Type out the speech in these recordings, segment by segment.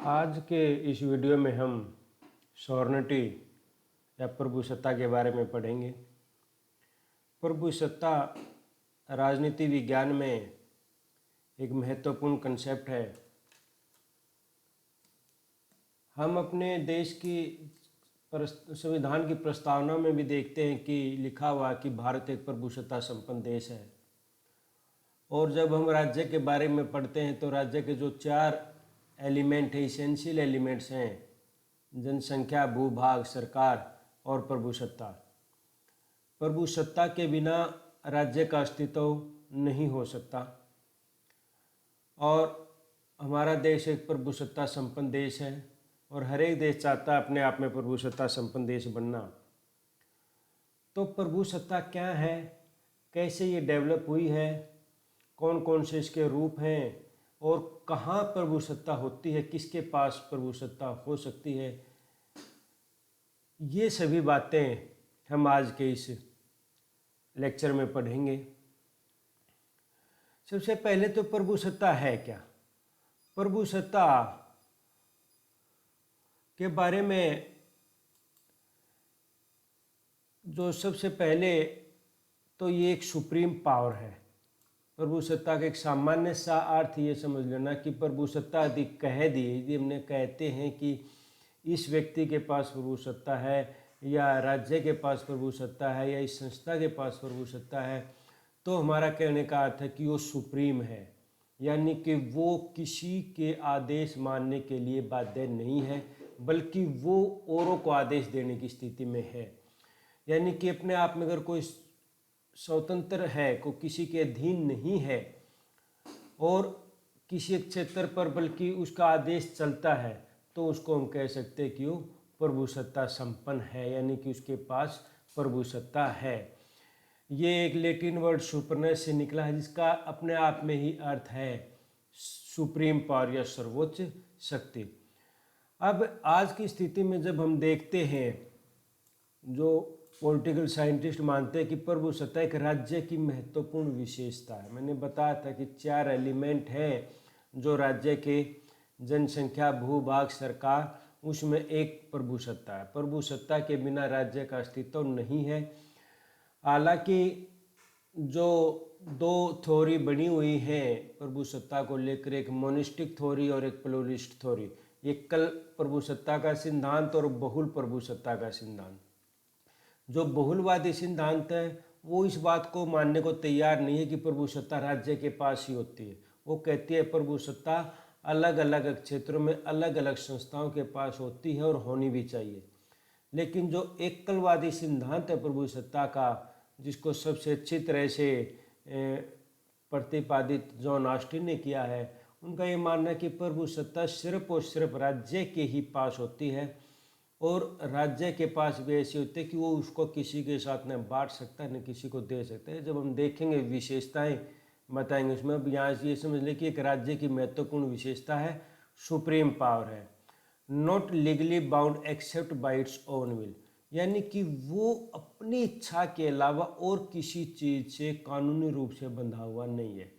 आज के इस वीडियो में हम सॉवर्निटी या प्रभुसत्ता के बारे में पढ़ेंगे। प्रभुसत्ता राजनीति विज्ञान में एक महत्वपूर्ण कंसेप्ट है। हम अपने देश की संविधान की प्रस्तावना में भी देखते हैं कि लिखा हुआ कि भारत एक प्रभुसत्ता संपन्न देश है। और जब हम राज्य के बारे में पढ़ते हैं तो राज्य के जो 4 एलिमेंट है, इसेंशियल एलिमेंट्स हैं, जनसंख्या, भूभाग, सरकार और प्रभुसत्ता। प्रभुसत्ता के बिना राज्य का अस्तित्व नहीं हो सकता और हमारा देश एक प्रभुसत्ता संपन्न देश है और हर एक देश चाहता है अपने आप में प्रभुसत्ता संपन्न देश बनना। तो प्रभुसत्ता क्या है, कैसे ये डेवलप हुई है, कौन कौन से इसके रूप हैं और कहाँ प्रभुसत्ता होती है, किसके पास प्रभुसत्ता हो सकती है, ये सभी बातें हम आज के इस लेक्चर में पढ़ेंगे। सबसे पहले तो प्रभुसत्ता है क्या। प्रभुसत्ता के बारे में जो सबसे पहले तो ये एक सुप्रीम पावर है। प्रभुसत्ता का एक सामान्य सा अर्थ ये समझ लेना कि प्रभुसत्ता यदि कह दी, यदि हमने कहते हैं कि इस व्यक्ति के पास प्रभुसत्ता है या राज्य के पास प्रभुसत्ता है या इस संस्था के पास प्रभुसत्ता है, तो हमारा कहने का अर्थ है कि वो सुप्रीम है, यानी कि वो किसी के आदेश मानने के लिए बाध्य नहीं है, बल्कि वो औरों को आदेश देने की स्थिति में है। यानी कि अपने आप में अगर कोई स्वतंत्र है, को किसी के अधीन नहीं है और किसी क्षेत्र पर बल्कि उसका आदेश चलता है, तो उसको हम कह सकते हैं कि वो प्रभुसत्ता संपन्न है, यानी कि उसके पास प्रभुसत्ता है। ये एक लैटिन वर्ड सुपरनेस से निकला है, जिसका अपने आप में ही अर्थ है सुप्रीम पावर या सर्वोच्च शक्ति। अब आज की स्थिति में जब हम देखते हैं, जो पॉलिटिकल साइंटिस्ट मानते हैं कि प्रभुसत्ता एक राज्य की महत्वपूर्ण विशेषता है। मैंने बताया था कि 4 एलिमेंट हैं जो राज्य के, जनसंख्या, भूभाग, सरकार, उसमें एक प्रभुसत्ता है। प्रभुसत्ता के बिना राज्य का अस्तित्व नहीं है। हालांकि जो 2 थ्योरी बनी हुई हैं प्रभुसत्ता को लेकर, एक मोनिस्टिक थ्योरी और एक प्लूरलिस्ट थ्योरी, एकल प्रभुसत्ता का सिद्धांत और बहुल प्रभुसत्ता का सिद्धांत। जो बहुलवादी सिद्धांत है वो इस बात को मानने को तैयार नहीं है कि प्रभुसत्ता राज्य के पास ही होती है। वो कहती है प्रभुसत्ता अलग अलग क्षेत्रों में अलग अलग संस्थाओं के पास होती है और होनी भी चाहिए। लेकिन जो एकलवादी सिद्धांत है प्रभुसत्ता का, जिसको सबसे अच्छी तरह से प्रतिपादित जॉन ऑस्टिन ने किया है, उनका ये मानना है कि प्रभुसत्ता सिर्फ और सिर्फ राज्य के ही पास होती है और राज्य के पास भी ऐसे होते हैं कि वो उसको किसी के साथ न बांट सकता है न किसी को दे सकता है। जब हम देखेंगे विशेषताएं बताएंगे उसमें। अब यहाँ ये समझ लें कि एक राज्य की महत्वपूर्ण विशेषता है सुप्रीम पावर है, not legally bound except by its own will, यानी कि वो अपनी इच्छा के अलावा और किसी चीज़ से कानूनी रूप से बंधा हुआ नहीं है।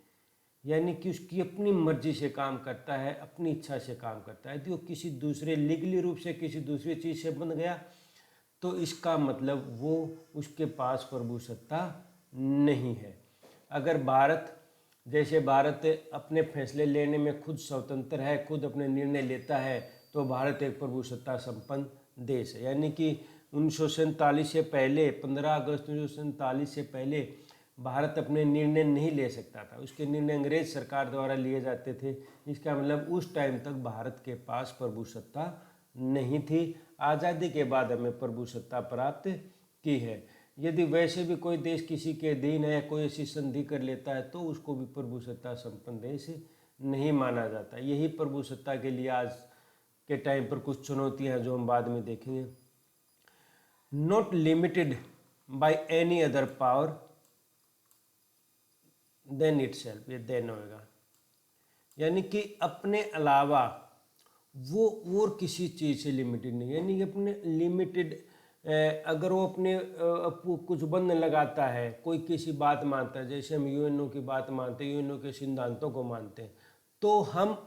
यानी कि उसकी अपनी मर्जी से काम करता है, अपनी इच्छा से काम करता है। यदि वो किसी दूसरे लीगली रूप से किसी दूसरी चीज़ से बंध गया तो इसका मतलब वो उसके पास प्रभुसत्ता नहीं है। अगर भारत, जैसे भारत अपने फैसले लेने में खुद स्वतंत्र है, खुद अपने निर्णय लेता है, तो भारत एक प्रभुसत्ता संपन्न देश है। यानी कि 1947 से पहले, 15 अगस्त 1947 से पहले भारत अपने निर्णय नहीं ले सकता था। उसके निर्णय अंग्रेज सरकार द्वारा लिए जाते थे। इसका मतलब उस टाइम तक भारत के पास प्रभुसत्ता नहीं थी। आज़ादी के बाद हमें प्रभुसत्ता प्राप्त की है। यदि वैसे भी कोई देश किसी के अधीन है, कोई ऐसी संधि कर लेता है, तो उसको भी प्रभुसत्ता संपन्न देश नहीं माना जाता। यही प्रभुसत्ता के लिए आज के टाइम पर कुछ चुनौतियाँ हैं जो हम बाद में देखेंगे। Not limited by any other power than itself, ये देन होगा, यानी कि अपने अलावा वो और किसी चीज़ से लिमिटेड नहीं। यानी कि अपने लिमिटेड, अगर वो अपने कुछ बंधन लगाता है, कोई किसी बात मानता है, जैसे हम यूएनओ की बात मानते हैं, यूएनओ के सिद्धांतों को मानते हैं, तो हम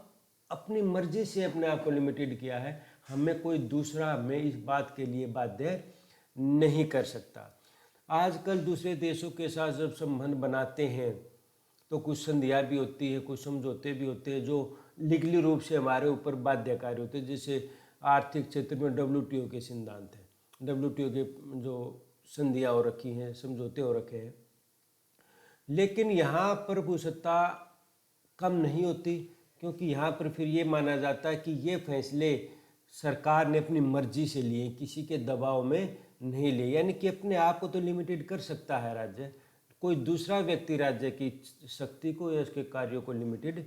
अपनी मर्जी से अपने आप को लिमिटेड किया है। हमें कोई दूसरा हमें इस बात के लिए बाध्य नहीं कर सकता। आजकल दूसरे देशों के साथ जब संबंध बनाते हैं तो कुछ संधियाँ भी होती है, कुछ समझौते भी होते हैं जो लीगली रूप से हमारे ऊपर बाध्यकारी होते हैं। जैसे आर्थिक क्षेत्र में WTO के सिद्धांत हैं, WTO के जो संधियाँ हो रखी हैं, समझौते हो रखे हैं। लेकिन यहाँ पर भूसत्ता कम नहीं होती, क्योंकि यहाँ पर फिर ये माना जाता है कि ये फैसले सरकार ने अपनी मर्जी से लिए, किसी के दबाव में नहीं लिए। यानी कि अपने आप को तो लिमिटेड कर सकता है राज्य, कोई दूसरा व्यक्ति राज्य की शक्ति को या उसके कार्यों को लिमिटेड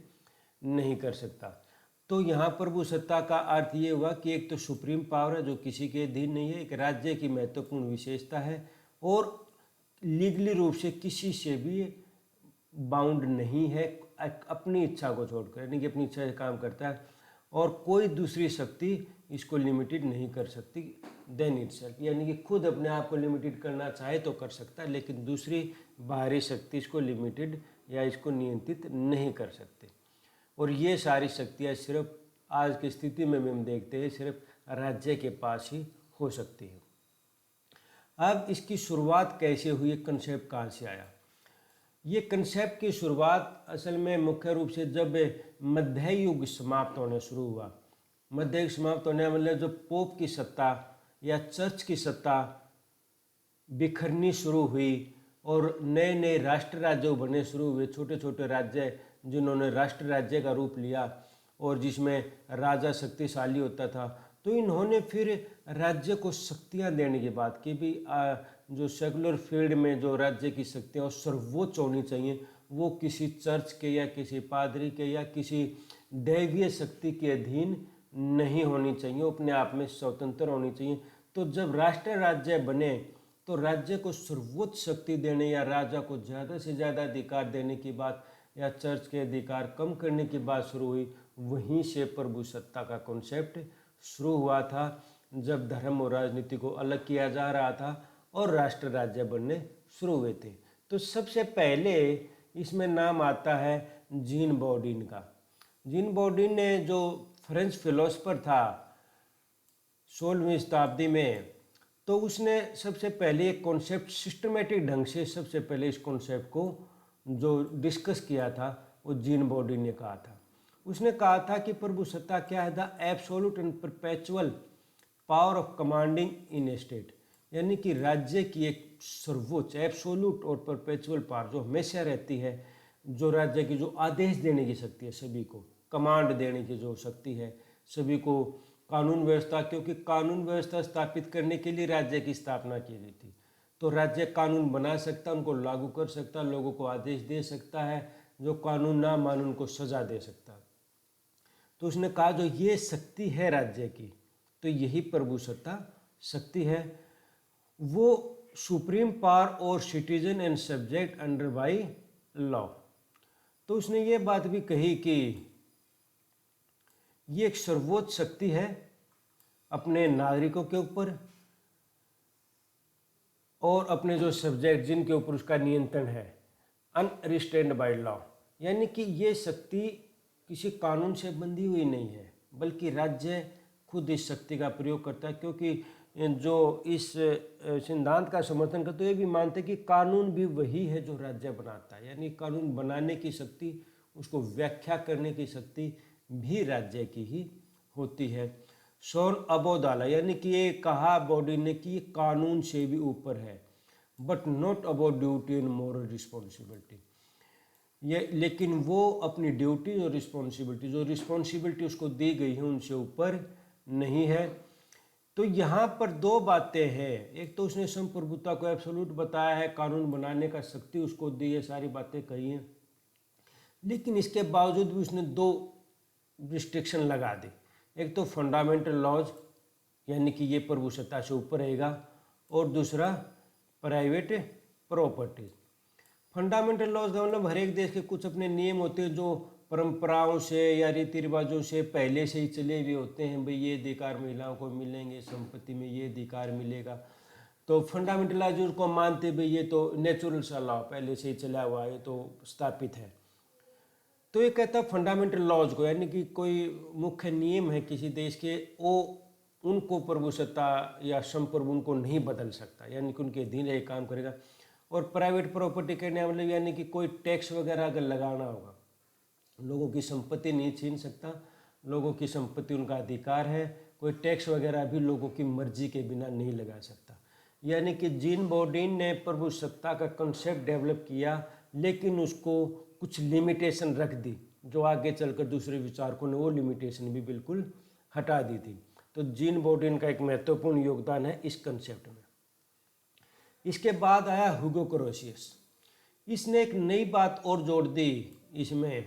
नहीं कर सकता। तो यहाँ पर भूसत्ता का अर्थ ये हुआ कि एक तो सुप्रीम पावर है जो किसी के अधीन नहीं है, एक राज्य की महत्वपूर्ण विशेषता है और लीगली रूप से किसी से भी बाउंड नहीं है, अपनी इच्छा को छोड़कर, यानी कि अपनी इच्छा से काम करता है और कोई दूसरी शक्ति इसको लिमिटेड नहीं कर सकती देन इटसेल्फ। यानी कि खुद अपने आप को लिमिटेड करना चाहे तो कर सकता है, लेकिन दूसरी बाहरी शक्ति इसको लिमिटेड या इसको नियंत्रित नहीं कर सकते। और ये सारी शक्तियाँ सिर्फ आज की स्थिति में हम देखते हैं सिर्फ राज्य के पास ही हो सकती है। अब इसकी शुरुआत कैसे हुई, कंसेप्ट कहाँ से आया? ये कंसेप्ट की शुरुआत असल में मुख्य रूप से जब मध्य युग समाप्त होने शुरू हुआ। मध्य युग समाप्त होने मतलब जब पोप की सत्ता या चर्च की सत्ता बिखरनी शुरू हुई और नए नए राष्ट्र राज्य बनने शुरू हुए, छोटे छोटे राज्य जिन्होंने राष्ट्र राज्य का रूप लिया और जिसमें राजा शक्तिशाली होता था। तो इन्होंने फिर राज्य को शक्तियाँ देने की बात की भी, जो सेकुलर फील्ड में जो राज्य की शक्तियाँ सर्वोच्च होनी चाहिए, वो किसी चर्च के या किसी पादरी के या किसी दैवीय शक्ति के अधीन नहीं होनी चाहिए, अपने आप में स्वतंत्र होनी चाहिए। तो जब राष्ट्र राज्य बने तो राज्य को सर्वोच्च शक्ति देने या राजा को ज़्यादा से ज़्यादा अधिकार देने की बात या चर्च के अधिकार कम करने की बात शुरू हुई। वहीं से प्रभुसत्ता का कॉन्सेप्ट शुरू हुआ था, जब धर्म और राजनीति को अलग किया जा रहा था और राष्ट्र राज्य बनने शुरू हुए थे। तो सबसे पहले इसमें नाम आता है जीन बॉडीन का। जीन बॉडीन ने, जो फ्रेंच फिलोसफर था 16वीं शताब्दी में, तो उसने सबसे पहले एक कॉन्सेप्ट सिस्टमेटिक ढंग से सबसे पहले इस कॉन्सेप्ट को जो डिस्कस किया था वो जीन बॉडीन ने कहा था। उसने कहा था कि प्रभुसत्ता क्या है, the absolute and perpetual power of commanding in A state. यानी कि राज्य की एक सर्वोच्च एब्सोल्यूट और परपेचुअल पावर जो हमेशा रहती है, जो राज्य की जो आदेश देने की शक्ति है, सभी को कमांड देने की जो शक्ति है, सभी को कानून व्यवस्था, क्योंकि कानून व्यवस्था स्थापित करने के लिए राज्य की स्थापना की गई थी। तो राज्य कानून बना सकता, उनको लागू कर सकता, लोगों को आदेश दे सकता है, जो कानून ना मान उनको सजा दे सकता। तो उसने कहा जो ये शक्ति है राज्य की, तो यही प्रभुसत्ता शक्ति है। वो सुप्रीम पावर और citizen and subject under by law. तो उसने ये बात भी कही कि ये एक सर्वोच्च शक्ति है अपने नागरिकों के ऊपर और अपने जो सब्जेक्ट जिनके ऊपर उसका नियंत्रण है, अनरिस्ट्रेन्ड बाय लॉ। यानी कि ये शक्ति किसी कानून से बंधी हुई नहीं है, बल्कि राज्य खुद इस शक्ति का प्रयोग करता है। क्योंकि जो इस सिद्धांत का समर्थन करते हुए भी मानते कि कानून भी वही है जो राज्य बनाता है, यानी कानून बनाने की शक्ति, उसको व्याख्या करने की शक्ति भी राज्य की ही होती है। सोन अबोदाला, यानी कि ये कहा बॉडी ने कि ये कानून से भी ऊपर है, but not about duty and moral responsibility. ये लेकिन वो अपनी ड्यूटी और रिस्पॉन्सिबिलिटी, जो रिस्पॉन्सिबिलिटी उसको दी गई है, उनसे ऊपर नहीं है। तो यहाँ पर दो बातें हैं, एक तो उसने संप्रभुता को एब्सोल्यूट बताया है, कानून बनाने का शक्ति उसको दी है, सारी बातें कही हैं, लेकिन इसके बावजूद भी उसने दो रिस्ट्रिक्शन लगा दी। एक तो फंडामेंटल लॉज, यानी कि ये प्रभुसत्ता से ऊपर रहेगा, और दूसरा प्राइवेट प्रॉपर्टी। फंडामेंटल लॉज का मतलब हर एक देश के कुछ अपने नियम होते हैं जो परंपराओं से या रीति रिवाजों से पहले से ही चले हुए होते हैं। भाई ये अधिकार महिलाओं को मिलेंगे, संपत्ति में ये अधिकार मिलेगा। तो फंडामेंटल लॉ जो उसको मानते भाई ये तो नेचुरल सा लॉ पहले से ही चला हुआ है, तो स्थापित है। तो ये कहता है फंडामेंटल लॉज को, यानी कि कोई मुख्य नियम है किसी देश के, वो उनको प्रभुसत्ता या संप्रभु उनको नहीं बदल सकता, यानी कि उनके अधीन ये काम करेगा। और प्राइवेट प्रॉपर्टी कहने मतलब यानी कि कोई टैक्स वगैरह अगर लगाना होगा, लोगों की संपत्ति नहीं छीन सकता, लोगों की संपत्ति उनका अधिकार है, कोई टैक्स वगैरह भी लोगों की मर्जी के बिना नहीं लगा सकता। यानी कि जीन बोर्डिन ने प्रभुसत्ता का कंसेप्ट डेवलप किया, लेकिन उसको कुछ लिमिटेशन रख दी, जो आगे चलकर दूसरे विचारकों ने वो लिमिटेशन भी बिल्कुल हटा दी थी। तो जीन बोर्डिन का एक महत्वपूर्ण योगदान है इस कंसेप्ट में। इसके बाद आया ह्यूगो क्रोशियस। इसने एक नई बात और जोड़ दी इसमें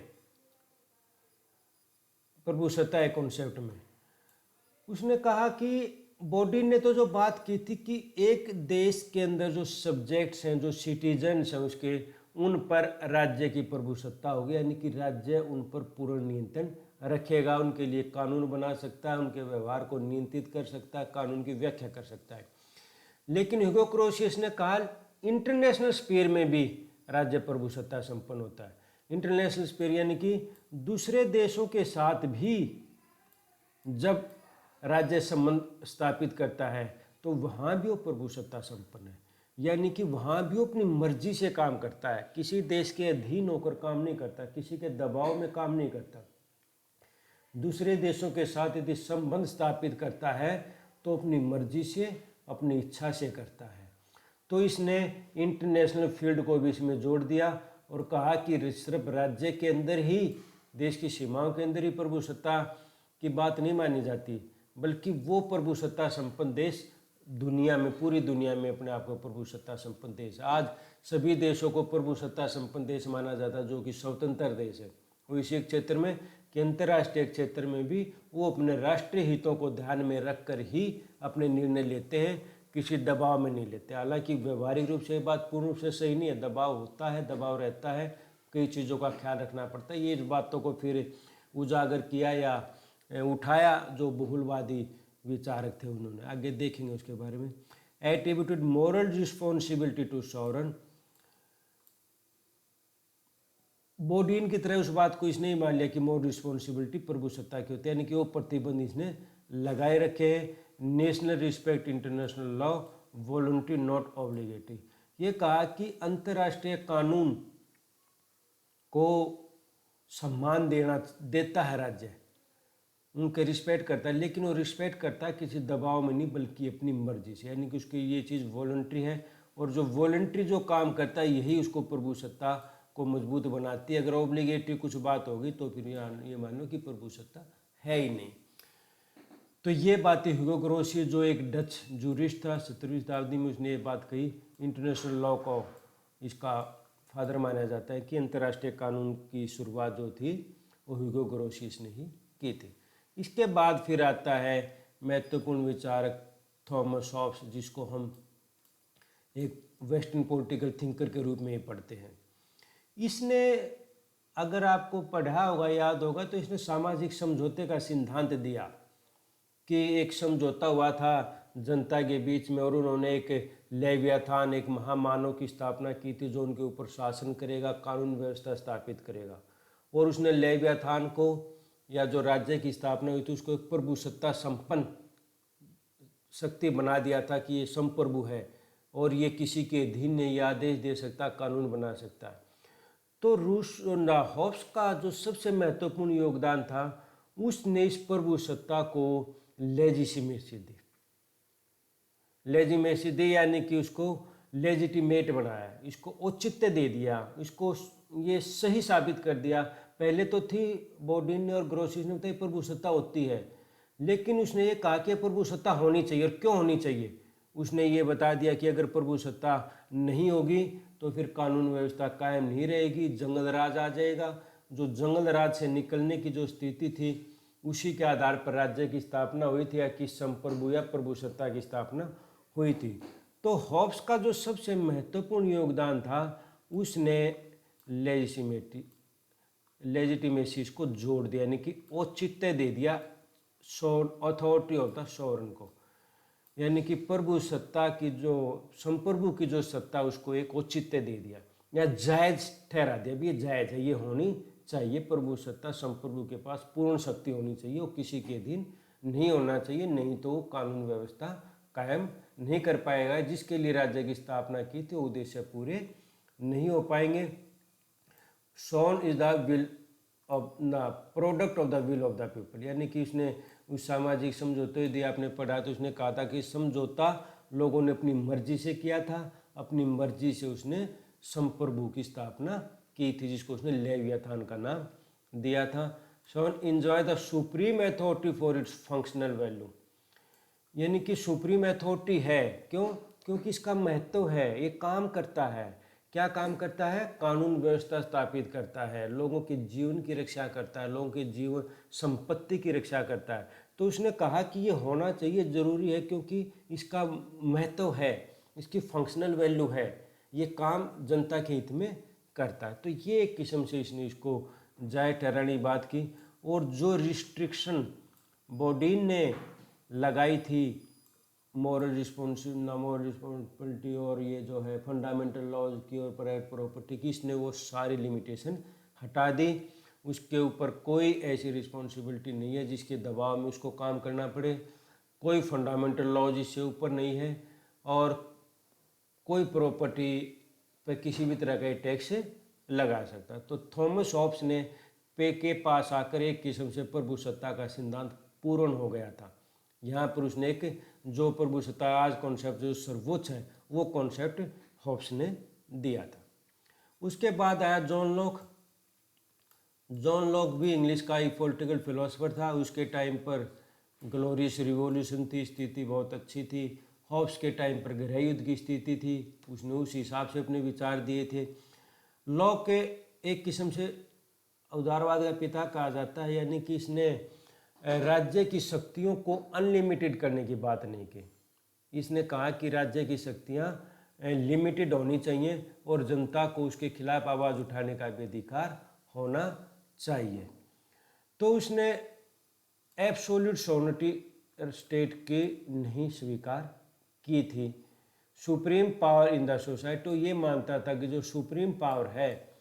प्रभुसत्ता के कॉन्सेप्ट में। उसने कहा कि बोर्डिन ने तो जो बात की थी कि एक देश के अंदर जो सब्जेक्ट्स हैं, जो सिटीजन्स हैं उसके, उन पर राज्य की प्रभुसत्ता होगी, यानी कि राज्य उन पर पूर्ण नियंत्रण रखेगा, उनके लिए कानून बना सकता है, उनके व्यवहार को नियंत्रित कर सकता है, कानून की व्याख्या कर सकता है। लेकिन ह्यूगो क्रोशियस ने कहा इंटरनेशनल स्फीयर में भी राज्य प्रभुसत्ता संपन्न होता है। इंटरनेशनल स्फीयर यानी कि दूसरे देशों के साथ भी जब राज्य संबंध स्थापित करता है तो वहाँ भी वो प्रभुसत्ता संपन्न है, यानी कि वहाँ भी वो अपनी मर्जी से काम करता है, किसी देश के अधीन होकर काम नहीं करता, किसी के दबाव में काम नहीं करता। दूसरे देशों के साथ यदि संबंध स्थापित करता है तो अपनी मर्जी से, अपनी इच्छा से करता है। तो इसने इंटरनेशनल फील्ड को भी इसमें जोड़ दिया और कहा कि सिर्फ राज्य के अंदर ही, देश की सीमाओं के अंदर ही प्रभुसत्ता की बात नहीं मानी जाती, बल्कि वो प्रभुसत्ता संपन्न देश दुनिया में, पूरी दुनिया में अपने आप को प्रभुसत्ता संपन्न देश। आज सभी देशों को प्रभुसत्ता संपन्न देश माना जाता है जो कि स्वतंत्र देश है। वो इसी क्षेत्र में कि अंतर्राष्ट्रीय क्षेत्र में भी वो अपने राष्ट्रीय हितों को ध्यान में रखकर ही अपने निर्णय लेते हैं, किसी दबाव में नहीं लेते। हालांकि व्यवहारिक रूप से ये बात पूर्ण रूप से सही नहीं है, दबाव होता है, दबाव रहता है, कई चीज़ों का ख्याल रखना पड़ता है। ये बातों को फिर उजागर किया या उठाया जो बहुलवादी विचारक थे उन्होंने, आगे देखेंगे उसके बारे में। Attributed moral responsibility to sovereign, Bodin की तरह उस बात को इसने ही मान लिया कि मोरल रिस्पॉन्सिबिलिटी प्रभुसत्ता की होती है, यानी कि वो प्रतिबंध इसने लगाए रखे हैं। National respect international law, voluntary not obligatory. ये कहा कि अंतर्राष्ट्रीय कानून को सम्मान देता है राज्य, उनके रिस्पेक्ट करता है, लेकिन वो रिस्पेक्ट करता है किसी दबाव में नहीं, बल्कि अपनी मर्जी से, यानी कि उसकी ये चीज़ वॉलंटरी है। और जो वॉलंटरी जो काम करता है यही उसको प्रभुसत्ता को मजबूत बनाती है। अगर ऑब्लिगेटरी कुछ बात होगी तो फिर ये मान लो कि प्रभुसत्ता है ही नहीं। तो ये बातें ह्यूगो क्रोशियस जो एक डच जूरिस्ट था 17वीं शताब्दी में, उसने ये बात कही। इंटरनेशनल लॉ को इसका फादर माना जाता है कि अंतर्राष्ट्रीय कानून की शुरुआत जो थी वो ह्यूगो क्रोशियस ने ही की थी। इसके बाद फिर आता है महत्वपूर्ण विचारक थॉमस हॉब्स, जिसको हम एक वेस्टर्न पॉलिटिकल थिंकर के रूप में ही पढ़ते हैं। इसने, अगर आपको पढ़ा होगा, याद होगा, तो इसने सामाजिक समझौते का सिद्धांत दिया कि एक समझौता हुआ था जनता के बीच में, और उन्होंने एक लेवियाथान, एक महामानव की स्थापना की थी जो उनके ऊपर शासन करेगा, कानून व्यवस्था स्थापित करेगा। और उसने लेवियाथान को, या जो राज्य की स्थापना हुई थी, उसको एक प्रभुसत्ता संपन्न शक्ति बना दिया था कि ये संप्रभु है और ये किसी के अधीन नहीं, आदेश दे सकता, कानून बना सकता है। तो हॉब्स का जो सबसे महत्वपूर्ण योगदान था, उसने इस प्रभुसत्ता को लेजिटिमेसी दी। लेजिटिमेसी दी यानी कि उसको लेजिटिमेट बनाया, इसको औचित्य दे दिया, इसको ये सही साबित कर दिया। पहले तो थी, बोर्डिन ने और ग्रोशियस ने बताया प्रभुसत्ता होती है, लेकिन उसने ये कहा कि प्रभुसत्ता होनी चाहिए, और क्यों होनी चाहिए उसने ये बता दिया कि अगर प्रभुसत्ता नहीं होगी तो फिर कानून व्यवस्था कायम नहीं रहेगी, जंगल राज आ जाएगा। जो जंगल राज से निकलने की जो स्थिति थी, उसी के आधार पर राज्य की स्थापना हुई थी, या कि संप्रभु या प्रभुसत्ता की स्थापना हुई थी। तो हॉब्स का जो सबसे महत्वपूर्ण योगदान था, उसने लेजिटिमेसी को जोड़ दिया, यानी कि औचित्य दे दिया अथॉरिटी ऑफ द सॉवरेन को, यानी कि प्रभुसत्ता की जो, संप्रभु की जो सत्ता, उसको एक औचित्य दे दिया या जायज ठहरा दिया, भी ये जायज है, ये होनी चाहिए। प्रभु सत्ता संप्रभु के पास पूर्ण शक्ति होनी चाहिए, वो किसी के अधीन नहीं होना चाहिए, नहीं तो वो कानून व्यवस्था कायम नहीं कर पाएगा। जिसके लिए राज्य की स्थापना की थी वो उद्देश्य पूरे नहीं हो पाएंगे। Son is the will of the product of the will of the people, यानी कि उसने उस सामाजिक समझौते यदि आपने पढ़ा तो उसने कहा था कि समझौता लोगों ने अपनी मर्जी से किया था, अपनी मर्जी से उसने संप्रभु की स्थापना की थी, जिसको उसने लेवियाथान का नाम दिया था। Son enjoy the supreme authority for its functional value, यानी कि सुप्रीम अथॉरिटी है, क्यों? क्योंकि इसका महत्व है, ये काम करता है। क्या काम करता है? कानून व्यवस्था स्थापित करता है, लोगों के जीवन की रक्षा करता है, लोगों के जीवन संपत्ति की रक्षा करता है। तो उसने कहा कि ये होना चाहिए, ज़रूरी है, क्योंकि इसका महत्व है, इसकी फंक्शनल वैल्यू है, ये काम जनता के हित में करता है। तो ये एक किस्म से इसने इसको जायज़ ठहराने की बात की। और जो रिस्ट्रिक्शन बोडीन ने लगाई थी मॉरल रिस्पॉन्सिबिलिटी और ये जो है फंडामेंटल लॉज की और प्राइवेट प्रॉपर्टी की, इसने वो सारी लिमिटेशन हटा दी। उसके ऊपर कोई ऐसी रिस्पॉन्सिबिलिटी नहीं है जिसके दबाव में उसको काम करना पड़े, कोई फंडामेंटल लॉज इससे ऊपर नहीं है, और कोई प्रॉपर्टी पर किसी भी तरह का टैक्स लगा सकता। तो थॉमस हॉब्स ने पे के पास आकर एक किस्म से प्रभु सत्ता का सिद्धांत पूर्ण हो गया था। यहाँ पर उसने एक जो प्रभु सत्ता आज कॉन्सेप्ट जो सर्वोच्च है वो कॉन्सेप्ट हॉब्स ने दिया था। उसके बाद आया जॉन लॉक। जॉन लॉक भी इंग्लिश का एक पॉलिटिकल फिलोसफर था। उसके टाइम पर ग्लोरियस रिवॉल्यूशन थी, स्थिति बहुत अच्छी थी। हॉब्स के टाइम पर गृह युद्ध की स्थिति थी, उसने उस हिसाब से अपने विचार दिए थे। लॉक के एक किस्म से उदारवाद का पिता कहा जाता है, यानी कि इसने राज्य की शक्तियों को अनलिमिटेड करने की बात नहीं की। इसने कहा कि राज्य की शक्तियाँ लिमिटेड होनी चाहिए और जनता को उसके खिलाफ आवाज़ उठाने का भी अधिकार होना चाहिए। तो उसने एब्सोल्यूट सोवर्निटी स्टेट की नहीं स्वीकार की थी। Supreme power in the society, तो ये मानता था कि जो सुप्रीम पावर है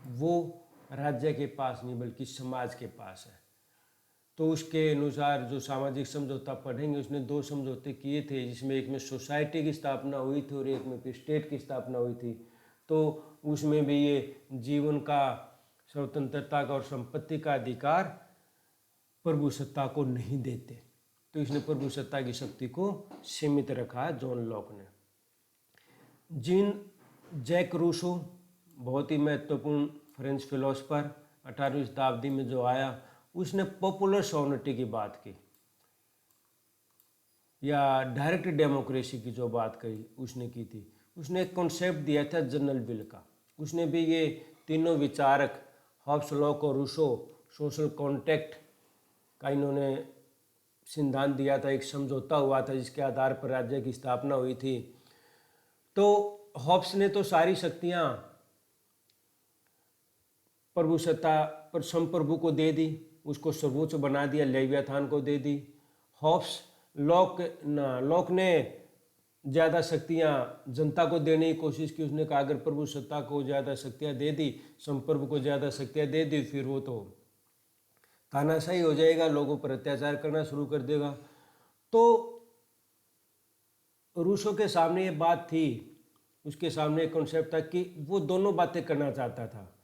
वो राज्य के पास नहीं बल्कि समाज के पास है। तो उसके अनुसार जो सामाजिक समझौता पढ़ेंगे, उसने दो समझौते किए थे, जिसमें एक में सोसाइटी की स्थापना हुई थी और एक में फिर स्टेट की स्थापना हुई थी। तो उसमें भी ये जीवन का, स्वतंत्रता का और संपत्ति का अधिकार प्रभु सत्ता को नहीं देते। तो इसने प्रभु सत्ता की शक्ति को सीमित रखा है जॉन लॉक ने। जीन जैक रूसो, बहुत ही महत्वपूर्ण फ्रेंच फिलोसफर, 18वीं शताब्दी में जो आया, उसने पॉपुलर सोवर्निटी की बात की या डायरेक्ट डेमोक्रेसी की जो बात कही उसने की थी। उसने एक कॉन्सेप्ट दिया था जनरल विल का। उसने भी ये तीनों विचारक हॉब्स, लॉक और रूसो सोशल कॉन्ट्रैक्ट का इन्होंने सिद्धांत दिया था। एक समझौता हुआ था जिसके आधार पर राज्य की स्थापना हुई थी। तो हॉब्स ने तो सारी शक्तियाँ प्रभु सत्ता पर संप्रभु को दे दी, उसको सर्वोच्च बना दिया, लेवियाथान को दे दी। हॉब्स लॉक ने ज़्यादा शक्तियाँ जनता को देने की कोशिश की। उसने कहा अगर प्रभु सत्ता को ज़्यादा शक्तियाँ दे दी, संप्रभु को ज़्यादा शक्तियाँ दे दी, फिर वो तो तानाशाही हो जाएगा, लोगों पर अत्याचार करना शुरू कर देगा। तो रूसो के सामने ये बात थी, उसके सामने एक कॉन्सेप्ट था कि वो दोनों बातें करना चाहता था।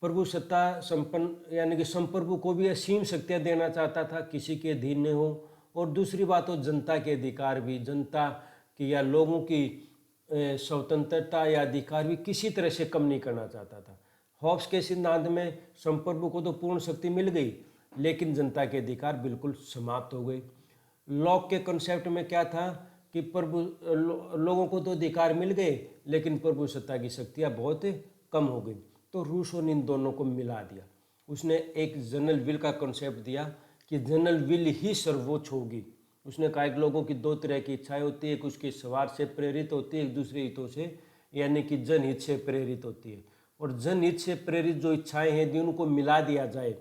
प्रभु सत्ता संपन्न यानी कि संप्रभु को भी असीम शक्तियाँ देना चाहता था, किसी के अधीन न हो, और दूसरी बात हो जनता के अधिकार भी, जनता की या लोगों की स्वतंत्रता या अधिकार भी किसी तरह से कम नहीं करना चाहता था। हॉब्स के सिद्धांत में संप्रभु को तो पूर्ण शक्ति मिल गई, लेकिन जनता के अधिकार बिल्कुल समाप्त हो गए। लॉक के कॉन्सेप्ट में क्या था कि लोगों को तो अधिकार मिल गए, लेकिन प्रभु सत्ता की शक्तियाँ बहुत कम हो गई। तो रूसो ने इन दोनों को मिला दिया। उसने एक जनरल विल का कॉन्सेप्ट दिया कि जनरल विल ही सर्वोच्च होगी। उसने कहा कि लोगों की दो तरह की इच्छाएं होती है, एक उसके स्वार्थ से प्रेरित होती है, एक दूसरे हितों से यानी कि जनहित से प्रेरित होती है। और जनहित से प्रेरित जो इच्छाएं हैं यदि उनको मिला दिया जाए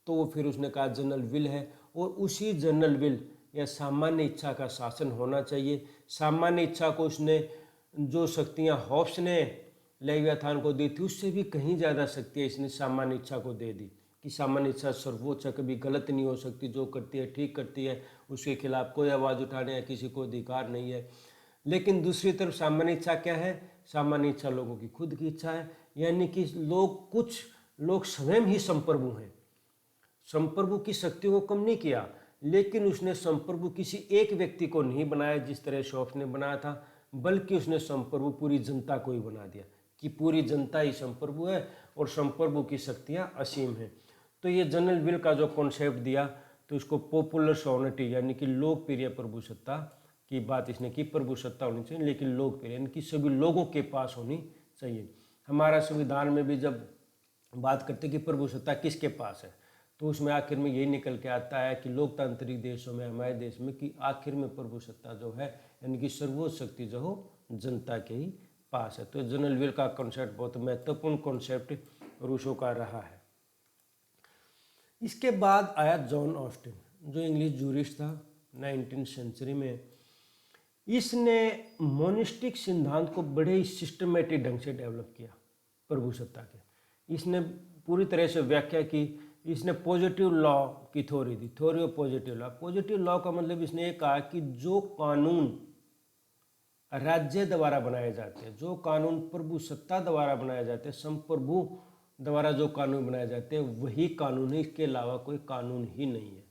तो वो फिर उसने कहा जनरल विल है। और उसी जनरल विल या सामान्य इच्छा का शासन होना चाहिए। सामान्य इच्छा को उसने जो शक्तियाँ हॉब्स ने लेवियाथान को दी थी उससे भी कहीं ज़्यादा शक्ति इसने सामान्य इच्छा को दे दी कि सामान्य इच्छा सर्वोच्च, कभी गलत नहीं हो सकती, जो करती है ठीक करती है, उसके खिलाफ कोई आवाज़ उठाने या किसी को अधिकार नहीं है। लेकिन दूसरी तरफ सामान्य इच्छा क्या है? सामान्य इच्छा लोगों की खुद की इच्छा है, यानी कि कुछ लोग स्वयं ही संप्रभु हैं। संप्रभु की शक्तियों को कम नहीं किया, लेकिन उसने संप्रभु किसी एक व्यक्ति को नहीं बनाया जिस तरह शॉप्स ने बनाया था, बल्कि उसने संप्रभु पूरी जनता को ही बना दिया कि पूरी जनता ही संप्रभु है और संप्रभु की शक्तियां असीम हैं। तो ये जनरल विल का जो कॉन्सेप्ट दिया, तो इसको पॉपुलर सोवर्निटी यानी कि लोकप्रिय प्रभुसत्ता की बात इसने की। प्रभुसत्ता होनी चाहिए लेकिन लोकप्रिय, यानी कि सभी लोगों के पास होनी चाहिए। हमारा संविधान में भी जब बात करते कि प्रभुसत्ता किसके पास है, तो उसमें आखिर में यही निकल के आता है कि लोकतांत्रिक देशों में, हमारे देश में, कि आखिर में प्रभुसत्ता जो है यानी कि सर्वोच्च शक्ति जो हो जनता के ही पास है। तो जनरल विल का कॉन्सेप्ट बहुत महत्वपूर्ण कॉन्सेप्ट रूसो का रहा है। इसके बाद आया जॉन ऑस्टिन, जो इंग्लिश जूरिस्ट था 19वीं सेंचुरी में। इसने मोनिस्टिक सिद्धांत को बड़े ही सिस्टमेटिक ढंग से डेवलप किया प्रभुसत्ता के। इसने पूरी तरह से व्याख्या की। इसने पॉजिटिव लॉ की theory the, theory of positive law. Positive law का मतलब इसने ये कहा कि जो कानून राज्य द्वारा बनाए जाते हैं, जो कानून प्रभुसत्ता द्वारा बनाए जाते हैं, संप्रभु द्वारा जो कानून बनाए जाते हैं वही कानून है, इसके अलावा कोई कानून ही नहीं है।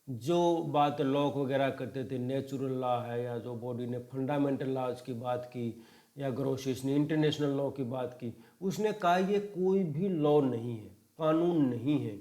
जो बात लॉ वगैरह करते थे, नेचुरल लॉ है, या जो बॉडी ने फंडामेंटल लॉज की बात की, या ग्रोसिस ने इंटरनेशनल लॉ की बात की, उसने कहा ये कोई भी लॉ नहीं है, कानून नहीं है।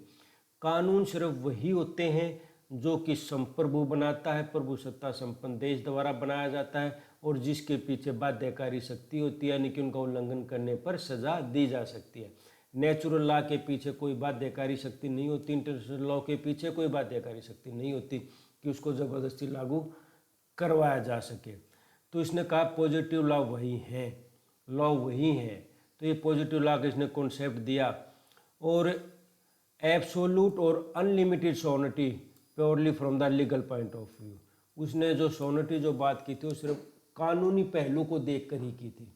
कानून सिर्फ वही होते हैं जो कि संप्रभु बनाता है, प्रभुसत्ता संपन्न देश द्वारा बनाया जाता है, और जिसके पीछे बाध्यकारी शक्ति होती है, यानी कि उनका उल्लंघन करने पर सजा दी जा सकती है। नेचुरल लॉ के पीछे कोई बाध्यकारी शक्ति नहीं होती, इंटरनेशनल लॉ के पीछे कोई बाध्यकारी शक्ति नहीं होती कि उसको ज़बरदस्ती लागू करवाया जा सके। तो इसने कहा पॉजिटिव लॉ वही है, लॉ वही है। तो ये पॉजिटिव लॉ का इसने कॉन्सेप्ट दिया। और एब्सोल्यूट और unlimited sovereignty purely from the legal point of view, उसने जो सोवर्निटी जो बात की थी वो सिर्फ कानूनी पहलू को देखकर ही की थी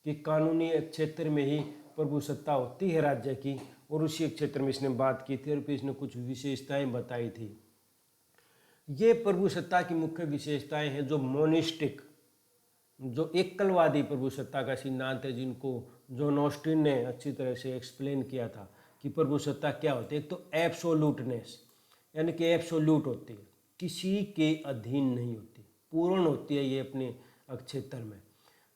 कि कानूनी क्षेत्र में ही प्रभुसत्ता होती है राज्य की, और उसी क्षेत्र में इसने बात की थी और फिर इसने कुछ विशेषताएं बताई थी। ये प्रभुसत्ता की मुख्य विशेषताएं हैं जो मोनिस्टिक, जो एकलवादी प्रभुसत्ता का सिद्धांत है, जिनको जॉन ऑस्टिन ने अच्छी तरह से एक्सप्लेन किया था कि प्रभुसत्ता क्या होती है। एक तो एब्सोल्यूटनेस, यानी कि एब्सोल्यूट होती है, किसी के अधीन नहीं होती, पूर्ण होती है ये अपने क्षेत्र में।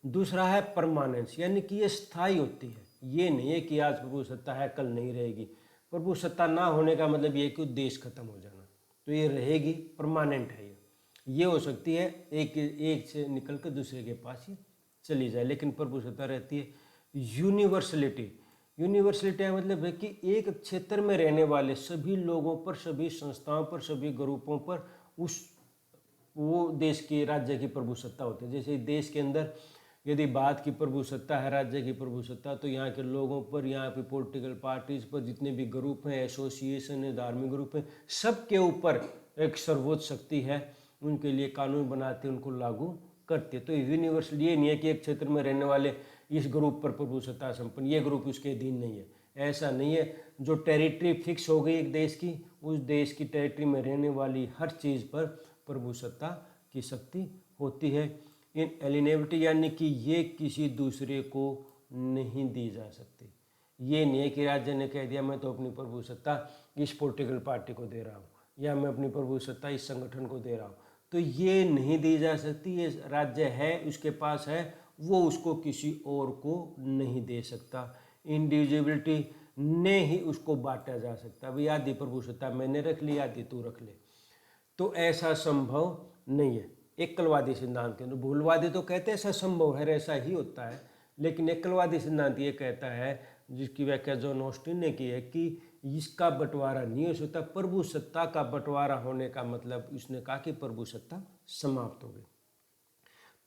दूसरा है परमानेंस, यानी कि ये स्थायी होती है, ये नहीं है कि आज प्रभुसत्ता है कल नहीं रहेगी। प्रभुसत्ता ना होने का मतलब ये कि देश खत्म हो जाना, तो ये रहेगी, परमानेंट है। ये हो सकती है एक से निकल कर दूसरे के पास ही चली जाए, लेकिन प्रभुसत्ता रहती है। यूनिवर्सलिटी, यूनिवर्सलिटी का मतलब है कि एक क्षेत्र में रहने वाले सभी लोगों पर, सभी संस्थाओं पर, सभी ग्रुपों पर वो देश की, राज्य की प्रभुसत्ता होती है। जैसे देश के अंदर यदि बात की प्रभुसत्ता है, राज्य की प्रभुसत्ता, तो यहाँ के लोगों पर, यहाँ पे पॉलिटिकल पार्टीज पर, जितने भी ग्रुप हैं, एसोसिएशन है, धार्मिक ग्रुप हैं, सबके ऊपर एक सर्वोच्च शक्ति है, उनके लिए कानून बनाते, उनको लागू करते। तो यूनिवर्सल ये नहीं है कि एक क्षेत्र में रहने वाले इस ग्रुप पर प्रभुसत्ता संपन्न, ये ग्रुप उसके अधीन नहीं है, ऐसा नहीं है। जो टेरिटरी फिक्स हो गई एक देश की, उस देश की टेरिटरी में रहने वाली हर चीज़ पर प्रभुसत्ता की शक्ति होती है। इन एलिनेबिलिटी, यानी कि ये किसी दूसरे को नहीं दी जा सकती। ये नहीं है कि राज्य ने कह दिया मैं तो अपनी प्रभुसत्ता इस पॉलिटिकल पार्टी को दे रहा हूँ, या मैं अपनी प्रभुसत्ता इस संगठन को दे रहा हूँ, तो ये नहीं दी जा सकती। ये राज्य है, उसके पास है, वो उसको किसी और को नहीं दे सकता। इंडिविजुअलिटी ने ही उसको बांटा जा सकता, भाई आधी प्रभुसत्ता मैंने रख ली, आधी तू रख ले, तो ऐसा संभव नहीं है एकलवादी सिद्धांत के अंदर। भूलवादी तो कहते हैं ऐसा संभव है, ऐसा ही होता है, लेकिन एकलवादी सिद्धांत ये कहता है, जिसकी व्याख्या जॉन ऑस्टिन ने की है, कि इसका बंटवारा नहीं हो सकता। प्रभुसत्ता का बंटवारा होने का मतलब, उसने कहा कि प्रभुसत्ता समाप्त हो गई।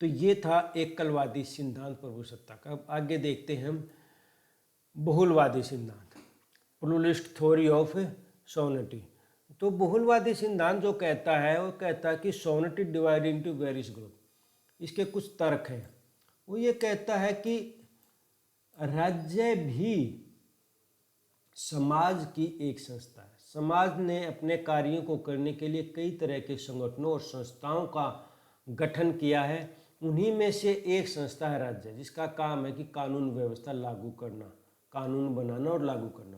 तो ये था एकलवादी सिद्धांत प्रभुसत्ता का। अब आगे देखते हैं हम बहुलवादी सिद्धांत, प्लूरलिस्ट थ्योरी ऑफ सोवर्निटी। तो बहुलवादी सिद्धांत जो कहता है, वो कहता है कि sovereignty divide into various group. इसके कुछ तर्क हैं। वो ये कहता है कि राज्य भी समाज की एक संस्था है। समाज ने अपने कार्यों को करने के लिए कई तरह के संगठनों और संस्थाओं का गठन किया है। उन्हीं में से एक संस्था है राज्य, जिसका काम है कि कानून व्यवस्था लागू करना, कानून बनाना और लागू करना।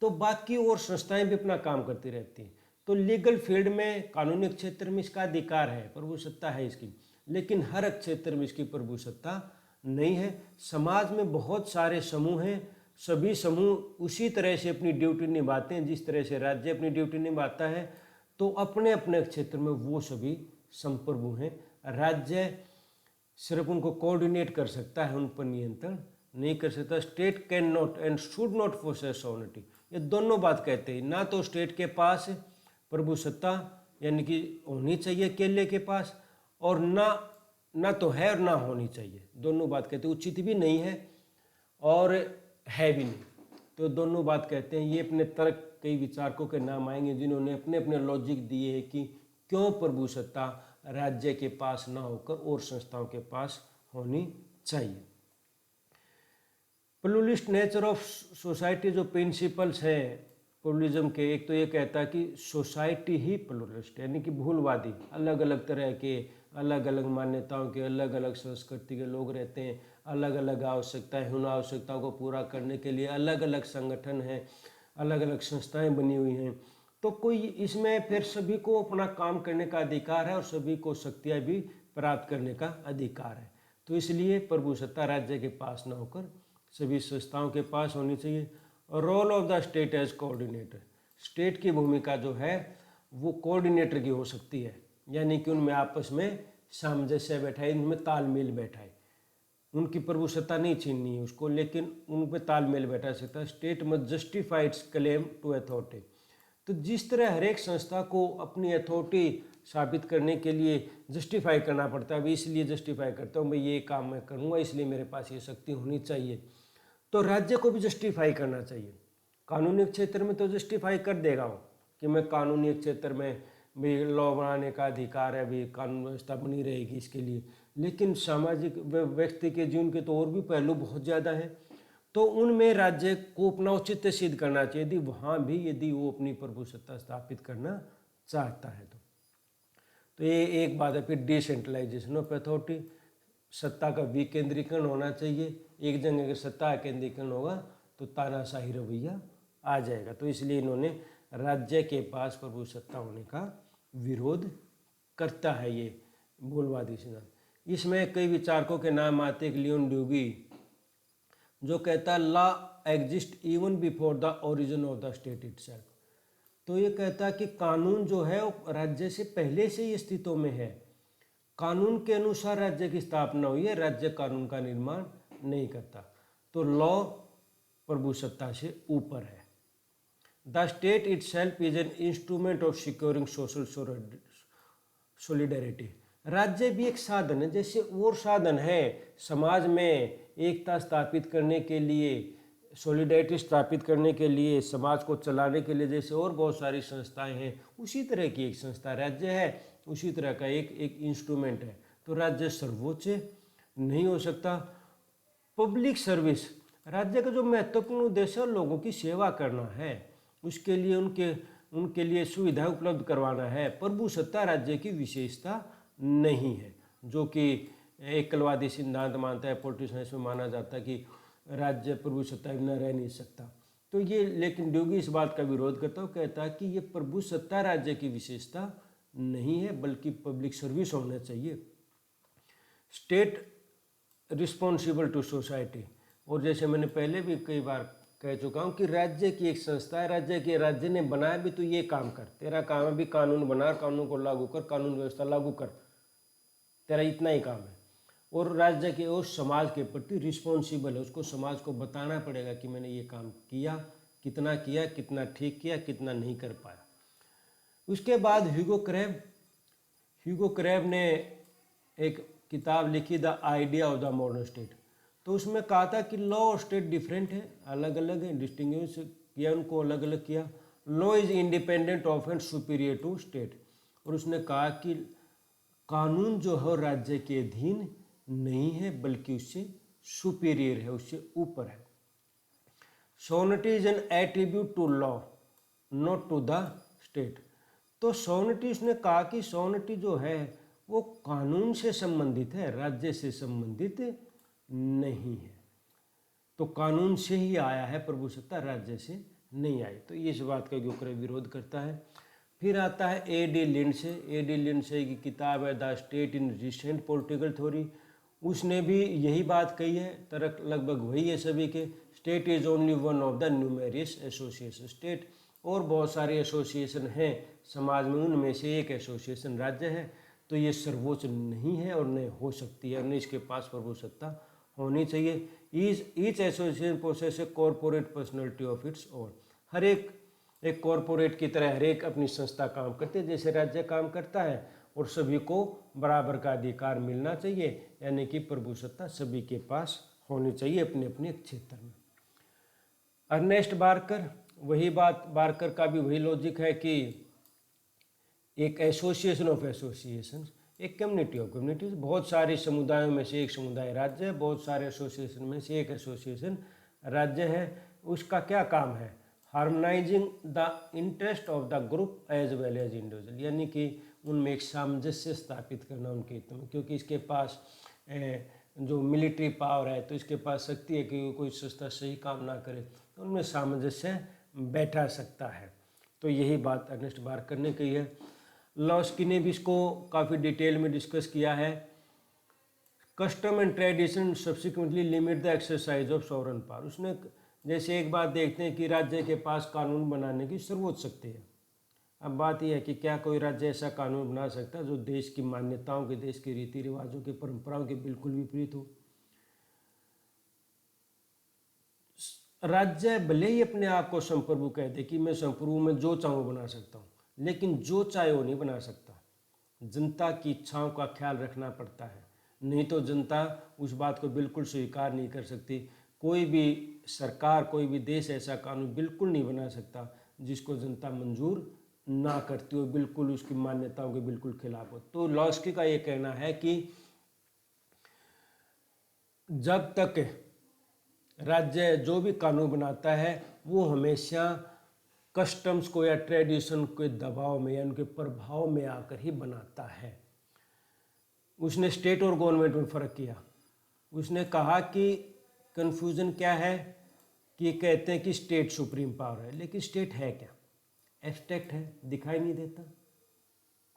तो बाकी और संस्थाएं भी अपना काम करती रहती हैं। तो लीगल फील्ड में, कानूनी क्षेत्र में इसका अधिकार है, प्रभुसत्ता है इसकी, लेकिन हर क्षेत्र में इसकी प्रभुसत्ता नहीं है। समाज में बहुत सारे समूह हैं, सभी समूह उसी तरह से अपनी ड्यूटी निभाते हैं जिस तरह से राज्य अपनी ड्यूटी निभाता है। तो अपने अपने क्षेत्र में वो सभी संप्रभु हैं। राज्य सिर्फ उनको कोऑर्डिनेट कर सकता है, उन पर नियंत्रण नहीं कर सकता। State can not and should not possess sovereignty, ये दोनों बात कहते हैं। ना तो स्टेट के पास प्रभुसत्ता यानी कि होनी चाहिए अकेले के पास, और ना तो है और ना होनी चाहिए, दोनों बात कहते हैं। उचित भी नहीं है और है भी नहीं, तो दोनों बात कहते हैं। ये अपने तर्क कई विचारकों के नाम आएंगे जिन्होंने अपने अपने लॉजिक दिए हैं कि क्यों प्रभुसत्ता राज्य के पास ना होकर और संस्थाओं के पास होनी चाहिए। प्लुरलिस्ट नेचर ऑफ सोसाइटी जो प्रिंसिपल्स हैं प्लुरलिज्म के, एक तो ये कहता है कि सोसाइटी ही प्लुरलिस्ट यानी कि बहुलवादी, अलग अलग तरह के, अलग अलग मान्यताओं के, अलग अलग संस्कृति के लोग रहते हैं, अलग अलग आवश्यकताएं, उन आवश्यकताओं को पूरा करने के लिए अलग अलग संगठन हैं, अलग अलग संस्थाएं बनी हुई हैं। तो कोई इसमें फिर सभी को अपना काम करने का अधिकार है और सभी को शक्तियाँ भी प्राप्त करने का अधिकार है। तो इसलिए प्रभुसत्ता राज्य के पास न होकर सभी संस्थाओं के पास होनी चाहिए। Role of the state as coordinator, state की भूमिका जो है वो कोऑर्डिनेटर की हो सकती है, यानी कि उनमें आपस में सामंजस्य बैठाए, उनमें तालमेल बैठाए। उनकी प्रभुसत्ता नहीं छीननी है उसको, लेकिन उन पर तालमेल बैठा सकता है। State must justify its claim to authority, तो जिस तरह हर एक संस्था को अपनी अथॉरिटी साबित करने के लिए जस्टिफाई करना पड़ता है, अभी इसलिए जस्टिफाई करता हूँ, मैं ये काम मैं करूँगा इसलिए मेरे पास ये शक्ति होनी चाहिए, तो राज्य को भी जस्टिफाई करना चाहिए। कानूनी क्षेत्र में तो जस्टिफाई कर देगा वो कि मैं कानूनी क्षेत्र में भी लॉ बनाने का अधिकार है, भी कानून व्यवस्था बनी रहेगी इसके लिए, लेकिन सामाजिक व्यक्ति के जीवन के तो और भी पहलू बहुत ज़्यादा हैं। तो उनमें राज्य को अपना औचित्य सिद्ध करना चाहिए, यदि वहाँ भी यदि वो अपनी प्रभुसत्ता स्थापित करना चाहता है तो ये एक बात है। फिर डिसेंट्रलाइजेशन ऑफ अथॉरिटी, सत्ता का विकेंद्रीकरण होना चाहिए। एक जगह अगर सत्ता केंद्रीकरण होगा तो तानाशाही रवैया आ जाएगा। तो इसलिए इन्होंने राज्य के पास प्रभुसत्ता होने का विरोध करता है ये मूलवादी सिद्धांत। इसमें कई विचारकों के नाम आते हैं। लियोन ड्यूगी जो कहता है law exist even before the origin of the state itself, तो ये कहता है कि कानून जो है वो राज्य से पहले से ही अस्तित्व में है। कानून के अनुसार राज्य की स्थापना हुई है, राज्य कानून का निर्माण नहीं करता। तो लॉ प्रभुसत्ता से ऊपर है। The state itself is an instrument of securing social solidarity, राज्य भी एक साधन है, जैसे और साधन है समाज में एकता स्थापित करने के लिए, सॉलिडरिटी स्थापित करने के लिए, समाज को चलाने के लिए, जैसे और बहुत सारी संस्थाएं हैं, उसी तरह की एक संस्था राज्य है, उसी तरह का एक इंस्ट्रूमेंट है। तो राज्य सर्वोच्च नहीं हो सकता। पब्लिक सर्विस, राज्य का जो महत्वपूर्ण उद्देश्य लोगों की सेवा करना है, उसके लिए उनके लिए सुविधाएं उपलब्ध करवाना है। प्रभुसत्ता राज्य की विशेषता नहीं है, जो कि एकलवादी सिद्धांत मानता है, पॉलिटिशियंस में माना जाता है कि राज्य प्रभुसत्ता बिना रह नहीं सकता। तो ये, लेकिन ड्यूगी इस बात का विरोध करता है, कहता है कि ये प्रभुसत्ता राज्य की विशेषता नहीं है, बल्कि पब्लिक सर्विस होना चाहिए। स्टेट रिस्पॉन्सिबल टू सोसाइटी, और जैसे मैंने पहले भी कई बार कह चुका हूँ कि राज्य की एक संस्था है, राज्य ने बनाया भी तो ये काम कर, तेरा काम है भी कानून बना, कानून को लागू कर, कानून व्यवस्था लागू कर, तेरा इतना ही काम है। और राज्य के उस समाज के प्रति रिस्पॉन्सिबल है, उसको समाज को बताना पड़ेगा कि मैंने ये काम किया, कितना ठीक किया, कितना नहीं कर पाया। उसके बाद ह्यूगो क्रेब ने एक किताब लिखी the idea of the modern state, तो उसमें कहा था कि लॉ और स्टेट डिफरेंट है, अलग अलग है, डिस्टिंग्विश किया, उनको अलग अलग किया। Law is independent of and superior to state, और उसने कहा कि कानून जो है राज्य के अधीन नहीं है बल्कि उससे सुपीरियर है, उससे ऊपर है। Sovereignty is an attribute to law not to the state. तो सोवरेनिटी, उसने कहा कि सोवरेनिटी जो है वो कानून से संबंधित है, राज्य से संबंधित नहीं है। तो कानून से ही आया है प्रभुसत्ता, राज्य से नहीं आई। तो इस बात का यूक्रेन विरोध करता है। फिर आता है ए.डी. लिंडसे। ए.डी. लिंडसे की किताब है the state in recent political theory. उसने भी यही बात कही है, तर्क लगभग वही है सभी के। State is only one of the numerous association. State और बहुत सारे एसोसिएशन हैं समाज में, उनमें से एक एसोसिएशन राज्य है। तो ये सर्वोच्च नहीं है और न हो सकती है, न इसके पास प्रभुसत्ता होनी चाहिए। Each association possess a corporate personality of its own. हर एक कॉरपोरेट की तरह हर एक अपनी संस्था काम करती है जैसे राज्य काम करता है, और सभी को बराबर का अधिकार मिलना चाहिए, यानी कि प्रभुसत्ता सभी के पास होनी चाहिए अपने अपने क्षेत्र में। अर्नेस्ट बार्कर, वही बात, बार्कर का भी वही लॉजिक है कि एक एसोसिएशन ऑफ एसोसिएशन, एक कम्युनिटी ऑफ कम्युनिटीज। बहुत सारे समुदायों में से एक समुदाय राज्य है, बहुत सारे एसोसिएशन में से एक एसोसिएशन राज्य है। उसका क्या काम है? Harmonising the interest of the group as well as individual, यानी कि उनमें एक सामंजस्य स्थापित करना उनके हित में। क्योंकि इसके पास जो मिलिट्री पावर है, तो इसके पास शक्ति है कि कोई संस्था सही काम ना करे तो उनमें सामंजस्य बैठा सकता है। तो यही बात अर्नेस्ट बार्कर ने कही है। लॉस्की ने भी इसको काफ़ी डिटेल में डिस्कस किया है। Custom and tradition subsequently limit the exercise of sovereign power. उसने जैसे एक बात देखते हैं कि राज्य के पास कानून बनाने की सर्वोच्च शक्ति है। अब बात यह है कि क्या कोई राज्य ऐसा कानून बना सकता है जो देश की मान्यताओं के, देश के रीति रिवाजों के, परंपराओं के बिल्कुल विपरीत हो? राज्य भले ही अपने आप को संप्रभु कह दे कि मैं संप्रभु में जो चाहूँ बना सकता हूँ, लेकिन जो चाहे वो नहीं बना सकता। जनता की इच्छाओं का ख्याल रखना पड़ता है, नहीं तो जनता उस बात को बिल्कुल स्वीकार नहीं कर सकती। कोई भी सरकार, कोई भी देश ऐसा कानून बिल्कुल नहीं बना सकता जिसको जनता मंजूर ना करती हो, बिल्कुल उसकी मान्यताओं के बिल्कुल खिलाफ हो। तो लॉस्की का ये कहना है कि जब तक राज्य जो भी कानून बनाता है वो हमेशा कस्टम्स को या ट्रेडिशन के दबाव में या उनके प्रभाव में आकर ही बनाता है। उसने स्टेट और गवर्नमेंट में फ़र्क किया। उसने कहा कि कन्फ्यूज़न क्या है कि कहते हैं कि स्टेट सुप्रीम पावर है, लेकिन स्टेट है क्या? एब्स्ट्रैक्ट है, दिखाई नहीं देता,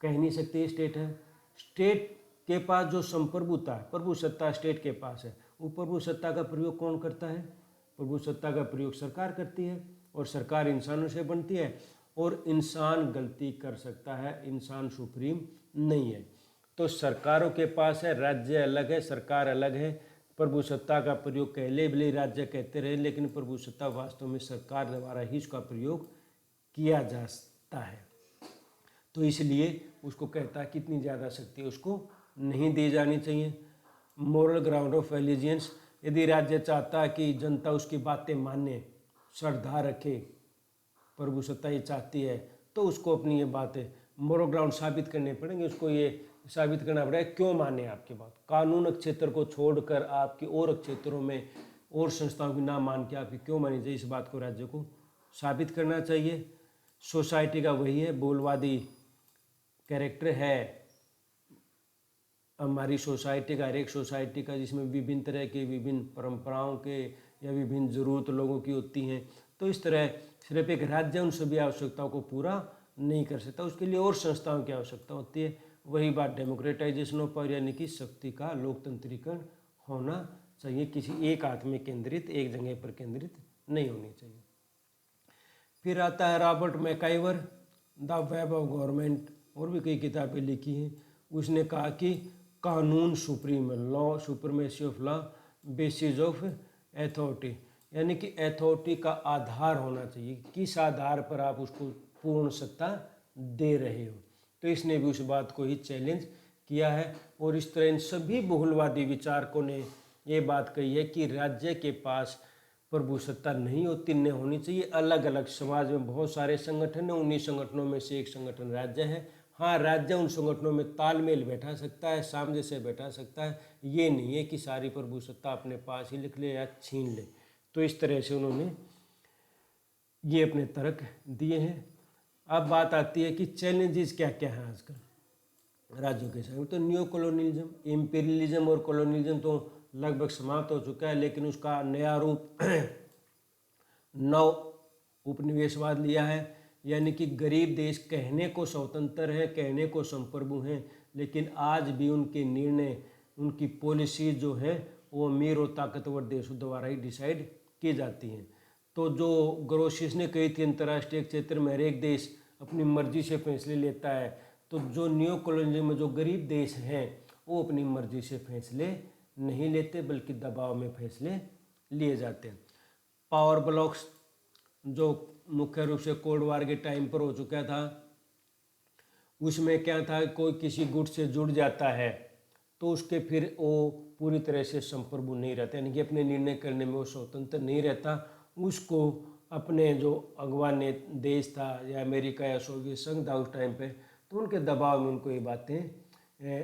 कह नहीं सकते स्टेट है। स्टेट के पास जो संप्रभुता है, प्रभुसत्ता स्टेट के पास है, वो प्रभुसत्ता का प्रयोग कौन करता है? प्रभुसत्ता का प्रयोग सरकार करती है, और सरकार इंसानों से बनती है, और इंसान गलती कर सकता है, इंसान सुप्रीम नहीं है। तो सरकारों के पास है, राज्य अलग है, सरकार अलग है। प्रभुसत्ता का प्रयोग कहले भले राज्य कहते रहे, लेकिन प्रभुसत्ता वास्तव में सरकार द्वारा ही इसका प्रयोग किया जाता है। तो इसलिए उसको कहता है कितनी ज़्यादा शक्ति उसको नहीं दी जानी चाहिए। मोरल ग्राउंड ऑफ एलिजियंस, यदि राज्य चाहता है कि जनता उसकी बातें माने, श्रद्धा रखे, प्रभुसत्ता ये चाहती है, तो उसको अपनी ये बातें मोरल ग्राउंड साबित करने पड़ेंगे। उसको ये साबित करना पड़ेगा क्यों माने आपकी बात। कानून क्षेत्र को छोड़कर आपकी और क्षेत्रों में और संस्थाओं की ना मान के आपकी क्यों मानी चाहिए, इस बात को राज्य को साबित करना चाहिए। सोसाइटी का वही है, बोलवादी कैरेक्टर है हमारी सोसाइटी का, हर एक सोसाइटी का, जिसमें विभिन्न तरह के, विभिन्न परंपराओं के या विभिन्न ज़रूरत लोगों की होती हैं। तो इस तरह सिर्फ एक राज्य उन सभी आवश्यकताओं को पूरा नहीं कर सकता, उसके लिए और संस्थाओं की आवश्यकता होती है। वही बात डेमोक्रेटाइजेशन ऑफ पावर, यानी कि शक्ति का लोकतंत्रीकरण होना चाहिए, किसी एक हाथ में केंद्रित, एक जगह पर केंद्रित नहीं होनी चाहिए। फिर आता है Robert MacIver, the web of government, और भी कई किताबें लिखी हैं। उसने कहा कि कानून सुप्रीम है, law supremacy of law basis of authority, यानी कि अथॉरिटी का आधार होना चाहिए, किस आधार पर आप उसको पूर्ण सत्ता दे रहे हो। तो इसने भी उस बात को ही चैलेंज किया है। और इस तरह इन सभी बहुलवादी विचारकों ने ये बात कही है कि राज्य के पास प्रभुसत्ता नहीं होती, न होनी चाहिए। अलग अलग समाज में बहुत सारे संगठन हैं, उन्हीं संगठनों में से एक संगठन राज्य है, हाँ, राज्य उन संगठनों में तालमेल बैठा सकता है, सामने से बैठा सकता है, ये नहीं है कि सारी प्रभुसत्ता अपने पास ही लिख ले या छीन ले। तो इस तरह से उन्होंने ये अपने तर्क दिए हैं। अब बात आती है कि चैलेंजेस क्या क्या हैं आजकल राज्यों के साथ। तो न्यू कॉलोनियलिज्म, इम्पीरियलिज्म और कॉलोनियलिज्म तो लगभग समाप्त हो चुका है, लेकिन उसका नया रूप नव उपनिवेशवाद लिया है। यानी कि गरीब देश कहने को स्वतंत्र हैं, कहने को संप्रभु हैं, लेकिन आज भी उनके निर्णय, उनकी पॉलिसी जो है वो अमीर और ताकतवर देशों द्वारा ही डिसाइड की जाती हैं। तो जो ग्रोसिस ने कही थी अंतर्राष्ट्रीय क्षेत्र में हर एक देश अपनी मर्जी से फैसले लेता है, तो जो न्यू कॉलोनियलिज्म में जो गरीब देश हैं वो अपनी मर्जी से फैसले नहीं लेते, बल्कि दबाव में फैसले लिए जाते हैं। पावर ब्लॉक्स जो मुख्य रूप से कोल्ड वार के टाइम पर हो चुका था, उसमें क्या था, कोई किसी गुट से जुड़ जाता है तो उसके फिर वो पूरी तरह से संप्रभु नहीं रहता, यानी कि अपने निर्णय करने में वो स्वतंत्र नहीं रहता। उसको अपने जो अगवा देश था या अमेरिका या सोवियत संघ था उस टाइम पे, तो उनके दबाव में उनको ये बातें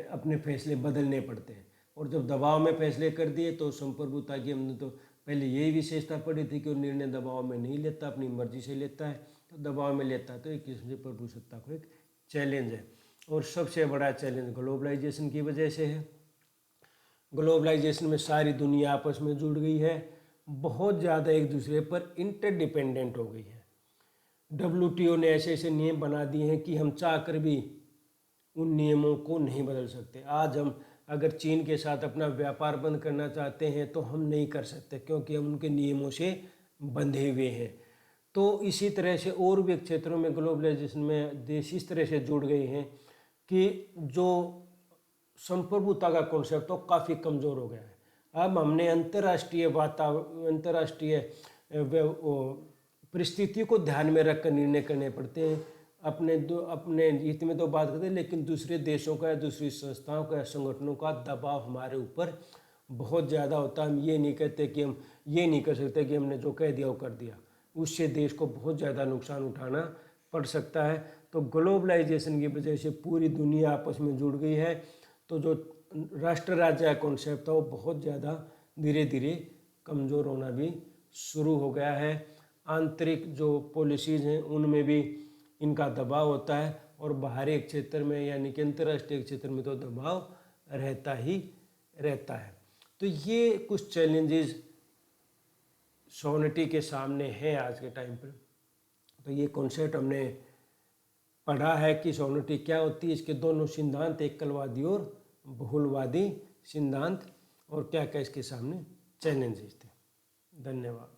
अपने फैसले बदलने पड़ते हैं। और जब दबाव में फैसले कर दिए तो संप्रभुता की हमने तो पहले यही विशेषता पड़ी थी कि वो निर्णय दबाव में नहीं लेता, अपनी मर्जी से लेता है। तो दबाव में लेता है तो एक किस्म से प्रभुसत्ता को एक चैलेंज है। और सबसे बड़ा चैलेंज ग्लोबलाइजेशन की वजह से है। ग्लोबलाइजेशन में सारी दुनिया आपस में जुड़ गई है, बहुत ज़्यादा एक दूसरे पर इंटरडिपेंडेंट हो गई है। WTO ने ऐसे ऐसे नियम बना दिए हैं कि हम चाह कर भी उन नियमों को नहीं बदल सकते। आज हम अगर चीन के साथ अपना व्यापार बंद करना चाहते हैं तो हम नहीं कर सकते, क्योंकि हम उनके नियमों से बंधे हुए हैं। तो इसी तरह से और भी क्षेत्रों में ग्लोबलाइजेशन में देश इस तरह से जुड़ गए हैं कि जो संप्रभुता का कॉन्सेप्ट तो काफ़ी कमज़ोर हो गया है। अब हमने अंतर्राष्ट्रीय परिस्थिति को ध्यान में रखकर निर्णय करने पड़ते हैं। अपने हित में तो बात करते हैं, लेकिन दूसरे देशों का या दूसरी संस्थाओं का या संगठनों का दबाव हमारे ऊपर बहुत ज़्यादा होता है। हम ये नहीं कहते कि हम ये नहीं कर सकते कि हमने जो कह दिया वो कर दिया, उससे देश को बहुत ज़्यादा नुकसान उठाना पड़ सकता है। तो ग्लोबलाइजेशन की वजह से पूरी दुनिया आपस में जुड़ गई है, तो जो राष्ट्र राज्य का कॉन्सेप्ट था वो बहुत ज़्यादा धीरे धीरे कमज़ोर होना भी शुरू हो गया है। आंतरिक जो पॉलिसीज़ हैं उनमें भी इनका दबाव होता है, और बाहरी क्षेत्र में यानी कि अंतर्राष्ट्रीय क्षेत्र में तो दबाव रहता ही रहता है। तो ये कुछ चैलेंजेस सॉवरेनिटी के सामने हैं आज के टाइम पर। तो ये कॉन्सेप्ट हमने पढ़ा है कि सॉवरेनिटी क्या होती है, इसके दोनों सिद्धांत, एकलवादी और बहुलवादी सिद्धांत, और क्या क्या इसके सामने चैलेंजेस थे। धन्यवाद।